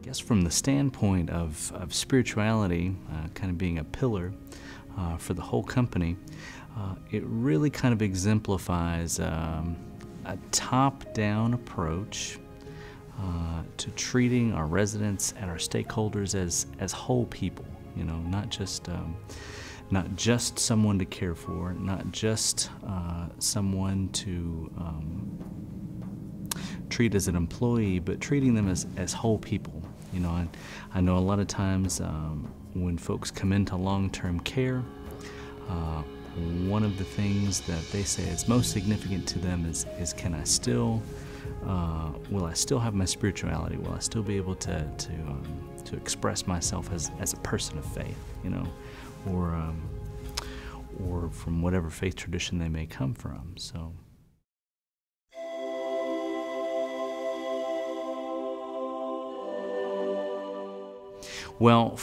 guess from the standpoint of spirituality kind of being a pillar for the whole company, it really kind of exemplifies a top-down approach to treating our residents and our stakeholders as whole people. You know, not just someone to care for, not just someone to treat as an employee, but treating them as whole people. You know, I know a lot of times when folks come into long-term care, one of the things that they say is most significant to them is can I still, will I still have my spirituality? Will I still be able to express myself as a person of faith, you know, or from whatever faith tradition they may come from. So. Well,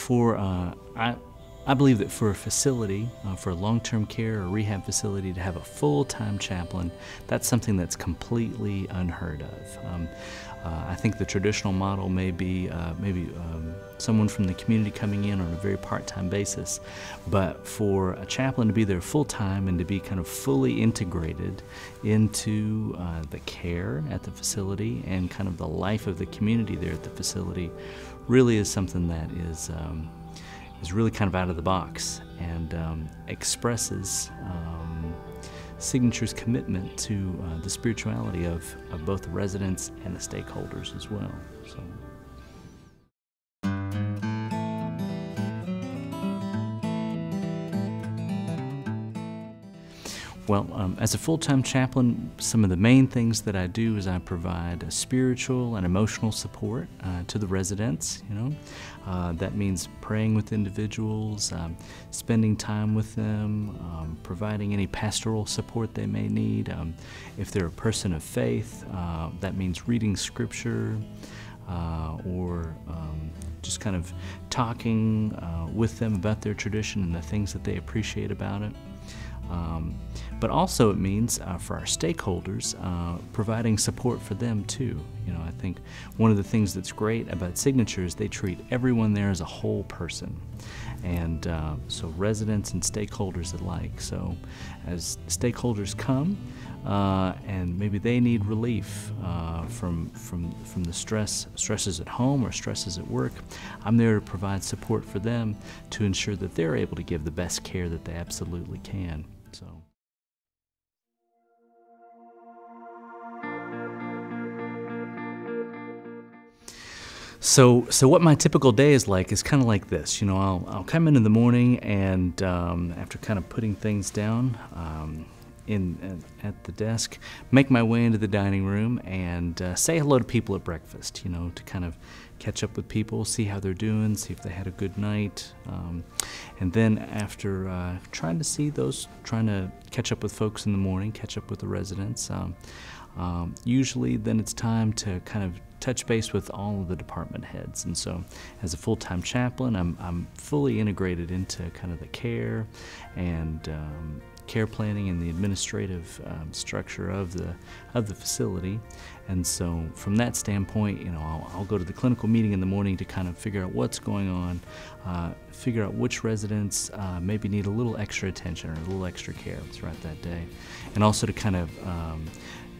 I believe that for a facility, for a long-term care or rehab facility, to have a full-time chaplain, that's something that's completely unheard of. I think the traditional model may be maybe someone from the community coming in on a very part-time basis, but for a chaplain to be there full-time and to be kind of fully integrated into the care at the facility and kind of the life of the community there at the facility really is something that is really kind of out of the box and expresses Signature's commitment to the spirituality of both the residents and the stakeholders as well. So. Well, as a full-time chaplain, some of the main things that I do is I provide a spiritual and emotional support to the residents. You know, that means praying with individuals, spending time with them, providing any pastoral support they may need. If they're a person of faith, that means reading scripture or just kind of talking with them about their tradition and the things that they appreciate about it. But also it means for our stakeholders, providing support for them too. You know, I think one of the things that's great about Signature is they treat everyone there as a whole person. And so residents and stakeholders alike. So as stakeholders come and maybe they need relief from the stresses at home or stresses at work, I'm there to provide support for them to ensure that they're able to give the best care that they absolutely can. So what my typical day is like is kind of like this. You know, I'll come in the morning and after kind of putting things down at the desk, make my way into the dining room and say hello to people at breakfast, you know, to kind of catch up with people, see how they're doing, see if they had a good night. And then after trying to catch up with folks in the morning, catch up with the residents, usually then it's time to kind of touch base with all of the department heads. And so as a full-time chaplain, I'm fully integrated into kind of the care and care planning and the administrative structure of the facility. And so from that standpoint, you know, I'll go to the clinical meeting in the morning to kind of figure out what's going on, figure out which residents maybe need a little extra attention or a little extra care throughout that day, and also to kind of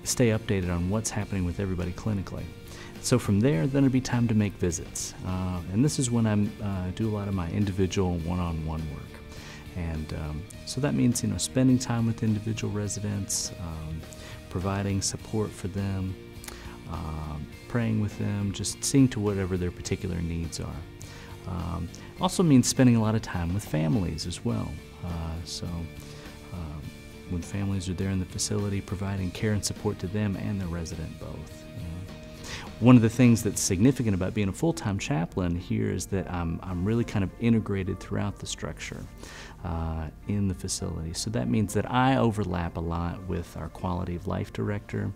stay updated on what's happening with everybody clinically. So from there, then it'd be time to make visits. And this is when I do a lot of my individual one-on-one work. And so that means, you know, spending time with individual residents, providing support for them, praying with them, just seeing to whatever their particular needs are. Also means spending a lot of time with families as well. When families are there in the facility, providing care and support to them and the resident both. One of the things that's significant about being a full-time chaplain here is that I'm really kind of integrated throughout the structure in the facility. So that means that I overlap a lot with our quality of life director,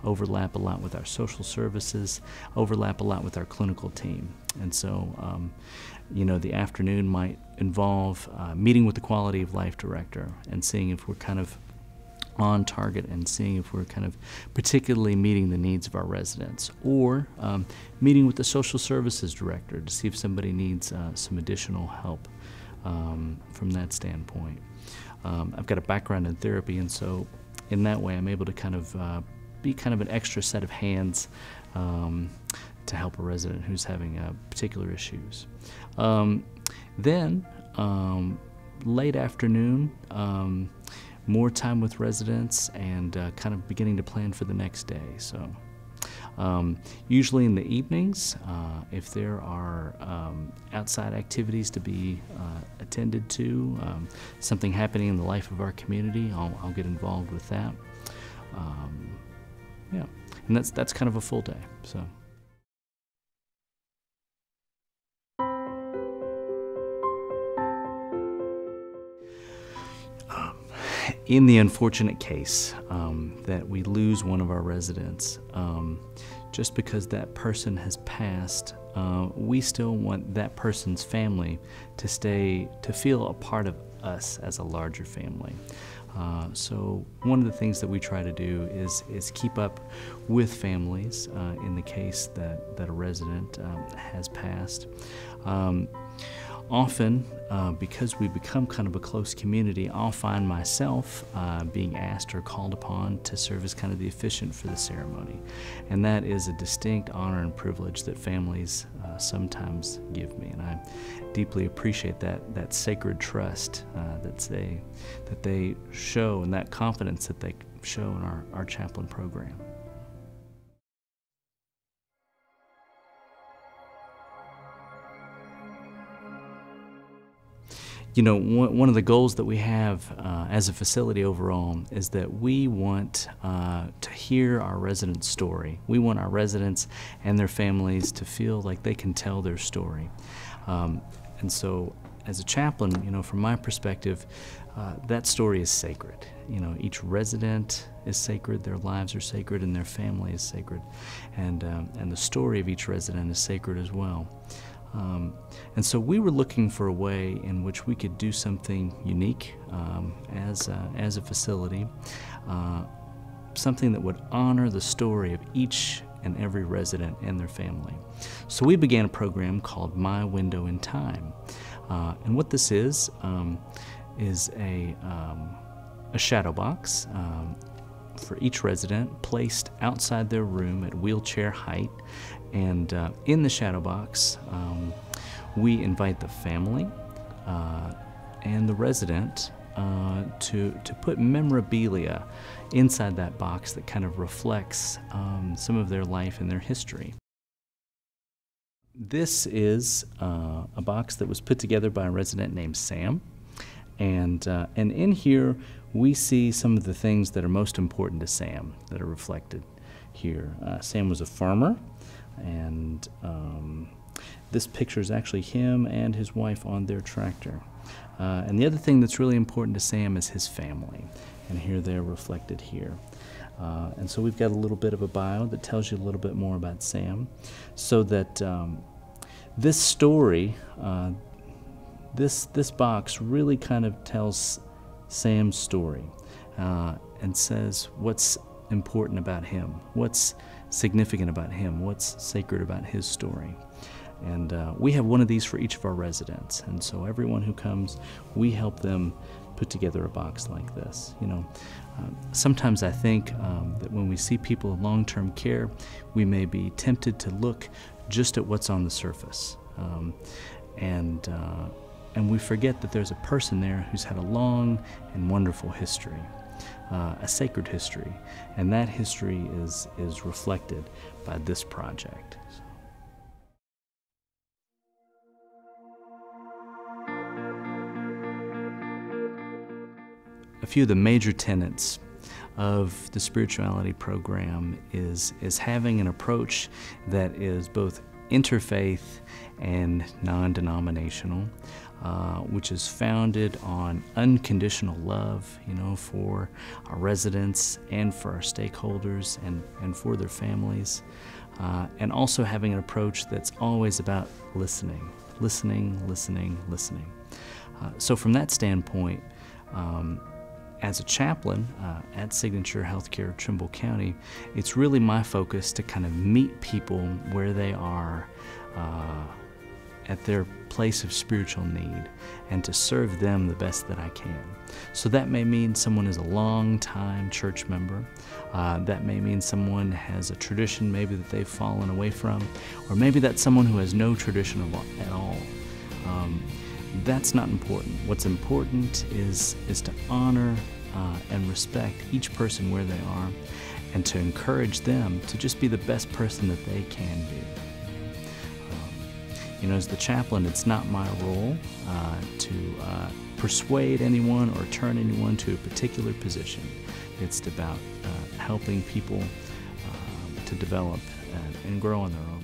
overlap a lot with our social services, overlap a lot with our clinical team. And so, you know, the afternoon might involve meeting with the quality of life director and seeing if we're kind of on target and seeing if we're kind of particularly meeting the needs of our residents, or meeting with the social services director to see if somebody needs some additional help from that standpoint. I've got a background in therapy, and so in that way I'm able to kind of be kind of an extra set of hands to help a resident who's having particular issues. Then late afternoon, more time with residents and kind of beginning to plan for the next day. So usually in the evenings, if there are outside activities to be attended to, something happening in the life of our community, I'll get involved with that. Yeah, and that's kind of a full day. So. In the unfortunate case that we lose one of our residents, just because that person has passed, we still want that person's family to feel a part of us as a larger family. So one of the things that we try to do is keep up with families in the case that a resident has passed. Often, because we become kind of a close community, I'll find myself being asked or called upon to serve as kind of the officiant for the ceremony. And that is a distinct honor and privilege that families sometimes give me. And I deeply appreciate that sacred trust that they show, and that confidence that they show in our chaplain program. You know, one of the goals that we have as a facility overall is that we want to hear our residents' story. We want our residents and their families to feel like they can tell their story. And so as a chaplain, you know, from my perspective, that story is sacred. You know, each resident is sacred, their lives are sacred, and their family is sacred. And the story of each resident is sacred as well. And so we were looking for a way in which we could do something unique as a facility, something that would honor the story of each and every resident and their family. So we began a program called My Window in Time. And what this is a shadow box for each resident placed outside their room at wheelchair height. And in the shadow box, we invite the family and the resident to put memorabilia inside that box that kind of reflects some of their life and their history. This is a box that was put together by a resident named Sam, and in here we see some of the things that are most important to Sam that are reflected here. Sam was a farmer. And this picture is actually him and his wife on their tractor. And the other thing that's really important to Sam is his family. And here they're reflected here. And so we've got a little bit of a bio that tells you a little bit more about Sam. So that this story, this box really kind of tells Sam's story and says what's important about him, what's significant about him, what's sacred about his story. And we have one of these for each of our residents, and so everyone who comes, we help them put together a box like this. You know, sometimes I think that when we see people in long-term care, we may be tempted to look just at what's on the surface, and we forget that there's a person there who's had a long and wonderful history. A sacred history, and that history is reflected by this project. A few of the major tenets of the spirituality program is having an approach that is both interfaith and non-denominational, which is founded on unconditional love, you know, for our residents and for our stakeholders and for their families, and also having an approach that's always about listening. So from that standpoint, as a chaplain at Signature Healthcare Trimble County, it's really my focus to kind of meet people where they are at their place of spiritual need and to serve them the best that I can. So that may mean someone is a long-time church member. That may mean someone has a tradition maybe that they've fallen away from, or maybe that's someone who has no tradition at all. That's not important. What's important is to honor and respect each person where they are, and to encourage them to just be the best person that they can be. As the chaplain, it's not my role to persuade anyone or turn anyone to a particular position. It's about helping people to develop and grow on their own.